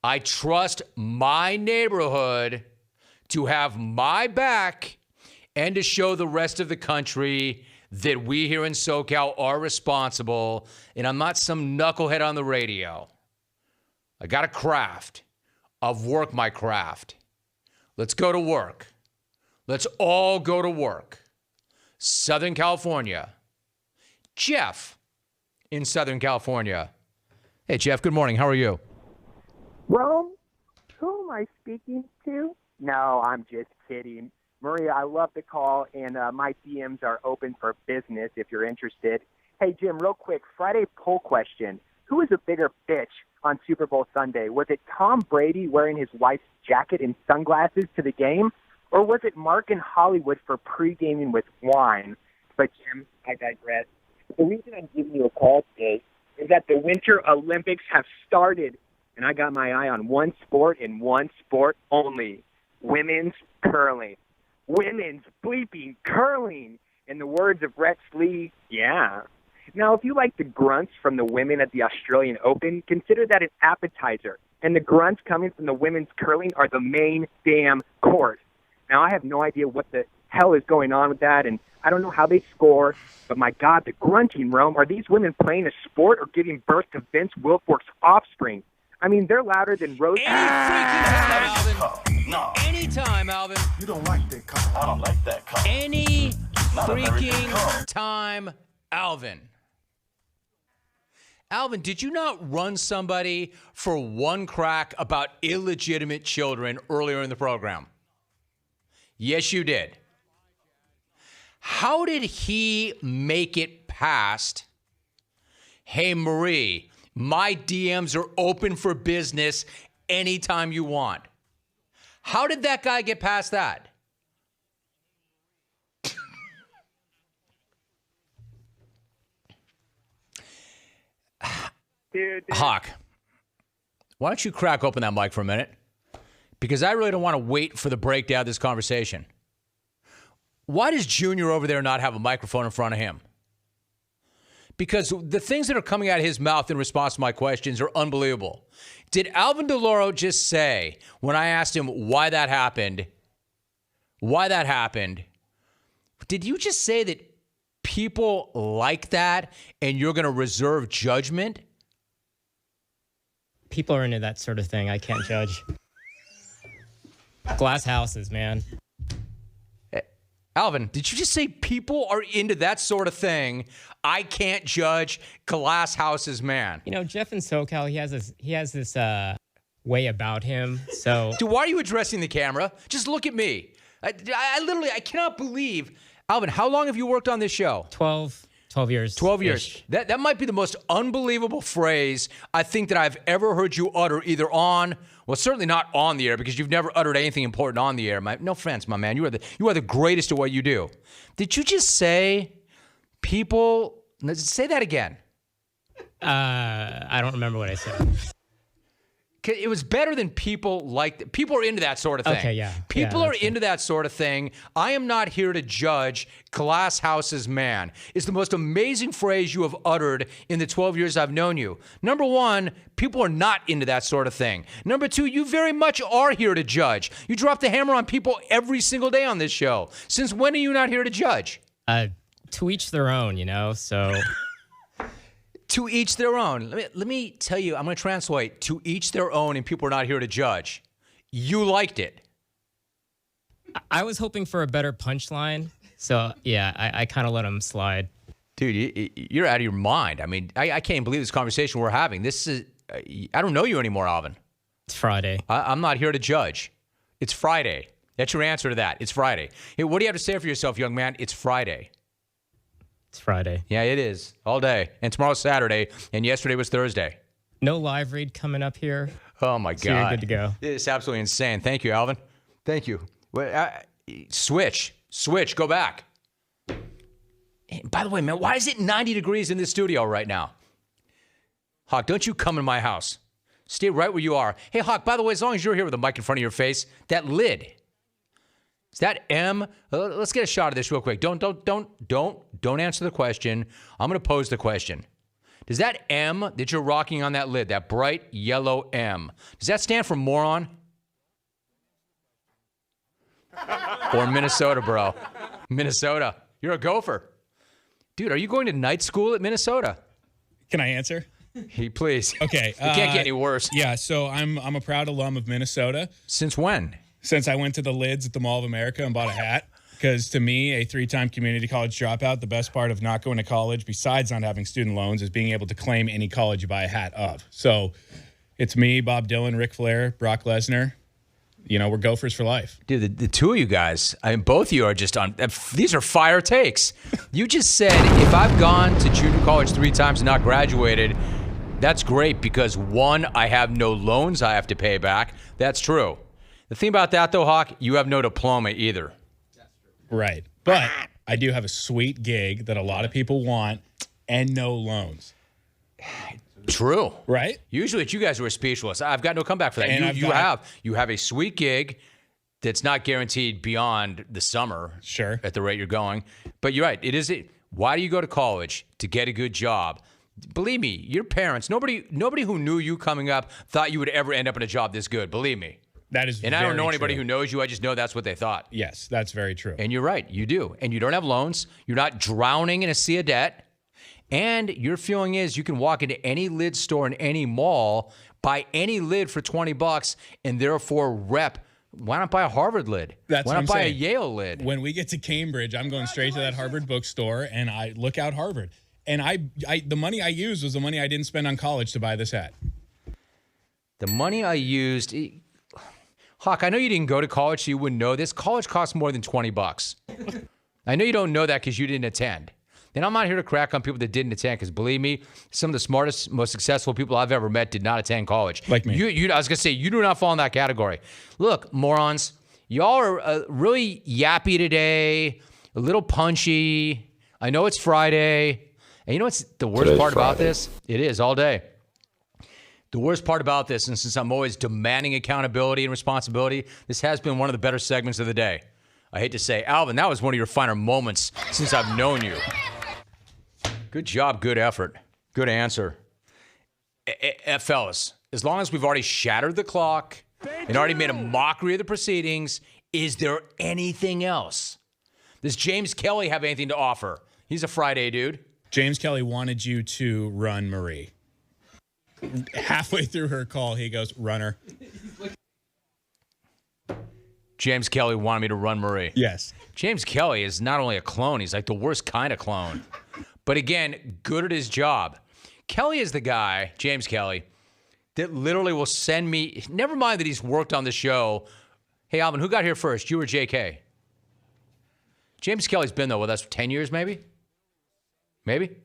I trust my neighborhood to have my back and to show the rest of the country that we here in SoCal are responsible, and I'm not some knucklehead on the radio. I got a craft. I've worked my craft. Let's go to work. Let's all go to work. Southern California. Jeff in Southern California. Hey, Jeff, good morning. How are you? Rome, who am I speaking to? No, I'm just kidding. Maria, I love the call, and my DMs are open for business if you're interested. Hey, Jim, real quick, Friday poll question. Who was a bigger bitch on Super Bowl Sunday? Was it Tom Brady wearing his wife's jacket and sunglasses to the game, or was it Mark in Hollywood for pre-gaming with wine? But, Jim, I digress. The reason I'm giving you a call today is that the Winter Olympics have started, and I got my eye on one sport and one sport only, women's curling. Women's bleeping curling. In the words of Rex Lee, yeah. Now, if you like the grunts from the women at the Australian Open, consider that an appetizer. And the grunts coming from the women's curling are the main damn course. Now, I have no idea what the hell is going on with that, and I don't know how they score, but my God, the grunting, Rome, are these women playing a sport or giving birth to Vince Wilfork's offspring? I mean, they're louder than Rose. No. Anytime, Alvin. You don't like that call. I don't like that call. Any freaking time, Alvin. Alvin, did you not run somebody for one crack about illegitimate children earlier in the program? Yes, you did. How did he make it past, hey, Marie, my DMs are open for business anytime you want? How did that guy get past that? Hawk, why don't you crack open that mic for a minute? Because I really don't want to wait for the breakdown of this conversation. Why does Junior over there not have a microphone in front of him? Because the things that are coming out of his mouth in response to my questions are unbelievable. Did Alvin Delloro just say, when I asked him why that happened, did you just say that people like that and you're going to reserve judgment? People are into that sort of thing. I can't judge. Glass houses, man. Alvin, did you just say people are into that sort of thing? I can't judge glass houses, man. You know, Jeff in SoCal, he has this way about him. So, dude, why are you addressing the camera? Just look at me. I literally cannot believe. Alvin, how long have you worked on this show? 12 years. 12 years. That might be the most unbelievable phrase I think that I've ever heard you utter, either on, well, certainly not on the air, because you've never uttered anything important on the air. No offense, my man. You are the greatest at what you do. Did you just say people? Say that again. I don't remember what I said. It was better than people like. People are into that sort of thing. Okay, yeah. People are into that sort of thing. I am not here to judge glass houses, man. It's the most amazing phrase you have uttered in the 12 years I've known you. Number one, people are not into that sort of thing. Number two, you very much are here to judge. You drop the hammer on people every single day on this show. Since when are you not here to judge? To each their own, you know, so... To each their own. Let me tell you, I'm going to translate. To each their own, and people are not here to judge. You liked it. I was hoping for a better punchline, so yeah, I kind of let him slide. Dude, you're out of your mind. I mean, I can't believe this conversation we're having. This is, I don't know you anymore, Alvin. It's Friday. I'm not here to judge. It's Friday. That's your answer to that. It's Friday. Hey, what do you have to say for yourself, young man? It's Friday. It's Friday. Yeah, it is. All day. And tomorrow's Saturday, and yesterday was Thursday. No live read coming up here. Oh, my God. So you're good to go. It's absolutely insane. Thank you, Alvin. Thank you. Switch. Go back. Hey, by the way, man, why is it 90 degrees in this studio right now? Hawk, don't you come in my house. Stay right where you are. Hey, Hawk, by the way, as long as you're here with a mic in front of your face, that lid, is that M? Let's get a shot of this real quick. Don't answer the question. I'm going to pose the question. Does that M that you're rocking on that lid, that bright yellow M, does that stand for moron? Or Minnesota, bro? Minnesota. You're a Gopher. Dude, are you going to night school at Minnesota? Can I answer? Please. Okay. It can't get any worse. Yeah, so I'm a proud alum of Minnesota. Since when? Since I went to the Lids at the Mall of America and bought a hat. Because to me, a 3-time community college dropout, the best part of not going to college, besides not having student loans, is being able to claim any college you buy a hat of. So it's me, Bob Dylan, Ric Flair, Brock Lesnar. You know, we're Gophers for life. Dude, the two of you guys, I mean, both of you are just on, these are fire takes. You just said, if I've gone to junior college 3 times and not graduated, that's great because, one, I have no loans I have to pay back. That's true. The thing about that, though, Hawk, you have no diploma either. Right. But I do have a sweet gig that a lot of people want and no loans. True. Right? Usually it's you guys who are speechless. I've got no comeback for that. And You have a sweet gig that's not guaranteed beyond the summer. Sure. At the rate you're going. But you're right. Why do you go to college? To get a good job. Believe me, your parents, nobody who knew you coming up thought you would ever end up in a job this good. Believe me. That is And I don't know anybody who knows you. I just know that's what they thought. Yes, that's very true. And you're right. You do. And you don't have loans. You're not drowning in a sea of debt. And your feeling is you can walk into any lid store in any mall, buy any lid for $20, and therefore rep. Why not buy a Harvard lid? That's Why what not I'm buy saying. a Yale lid? When we get to Cambridge, I'm going straight to that Harvard bookstore and I look out Harvard. And the money I used was the money I didn't spend on college to buy this hat. The money I used, Hawk, I know you didn't go to college, so you wouldn't know this. College costs more than $20. I know you don't know that because you didn't attend. And I'm not here to crack on people that didn't attend because, believe me, some of the smartest, most successful people I've ever met did not attend college. Like me. I was going to say, you do not fall in that category. Look, morons, y'all are really yappy today, a little punchy. I know it's Friday. And you know what's the worst part about this? It is all day. The worst part about this, and since I'm always demanding accountability and responsibility, this has been one of the better segments of the day. I hate to say, Alvin, that was one of your finer moments since I've known you. Good job, good effort, good answer. Fellas, as long as we've already shattered the clock and already made a mockery of the proceedings, is there anything else? Does James Kelley have anything to offer? He's a Friday dude. James Kelley wanted you to run Marie. Halfway through her call, he goes, runner. James Kelley wanted me to run Marie. Yes. James Kelley is not only a clone, he's like the worst kind of clone. But again, good at his job. Kelley is the guy, James Kelley, that literally will send me, never mind that he's worked on the show. Hey, Alvin, who got here first, you or JK? James Kelley's been, though, with us for 10 years, maybe? Maybe?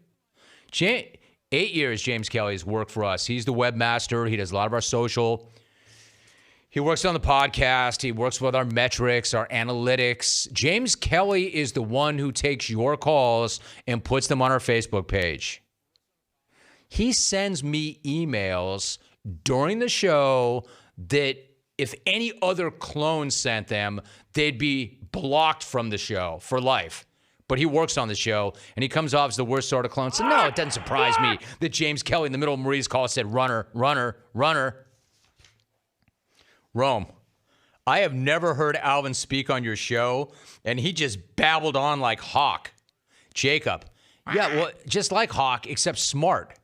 8 years James Kelley's worked for us. He's the webmaster. He does a lot of our social. He works on the podcast. He works with our metrics, our analytics. James Kelley is the one who takes your calls and puts them on our Facebook page. He sends me emails during the show that if any other clone sent them, they'd be blocked from the show for life. But he works on the show, and he comes off as the worst sort of clone. So, no, it doesn't surprise me that James Kelley in the middle of Marie's call said, runner, runner, runner. Rome, I have never heard Alvin speak on your show, and he just babbled on like Hawk. Jacob, yeah, well, just like Hawk, except smart.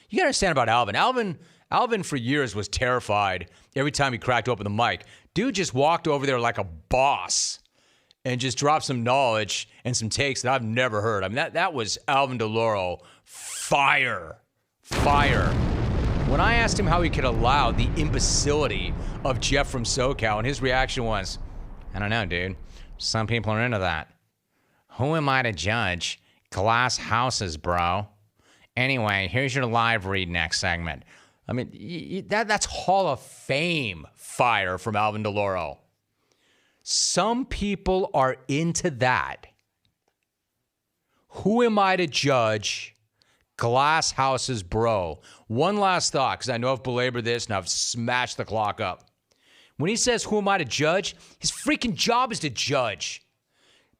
You got to understand about Alvin. Alvin for years was terrified every time he cracked open the mic. Dude just walked over there like a boss and just dropped some knowledge and some takes that I've never heard. I mean, that was Alvin Delloro. Fire. When I asked him how he could allow the imbecility of Jeff from SoCal, and his reaction was, I don't know, dude. Some people are into that. Who am I to judge? Glass houses, bro. Anyway, here's your live read next segment. I mean, that's Hall of Fame fire from Alvin Delloro. Some people are into that. Who am I to judge? Glass houses, bro. One last thought, because I know I've belabored this and I've smashed the clock up. When he says, who am I to judge? His freaking job is to judge.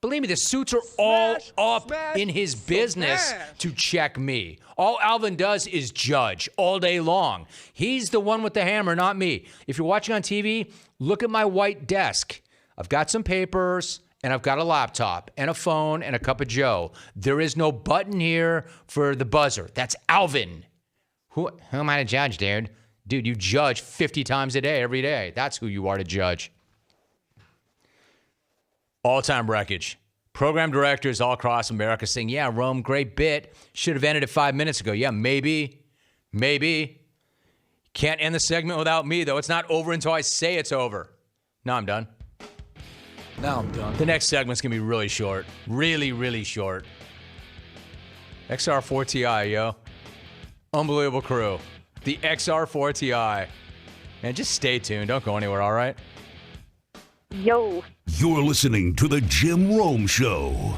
Believe me, the suits are all up smash, in his business smash. to check me. All Alvin does is judge all day long. He's the one with the hammer, not me. If you're watching on TV, look at my white desk. I've got some papers, and I've got a laptop, and a phone, and a cup of joe. There is no button here for the buzzer. That's Alvin. Who am I to judge, dude? Dude, you judge 50 times a day, every day. That's who you are to judge. All-time wreckage. Program directors all across America saying, yeah, Rome, great bit. Should have ended it 5 minutes ago. Yeah, maybe. Can't end the segment without me, though. It's not over until I say it's over. Now I'm done. The next segment's going to be really short. Really, really short. XR4Ti, yo. Unbelievable crew. The XR4Ti. Man, just stay tuned. Don't go anywhere, all right? Yo. You're listening to The Jim Rome Show.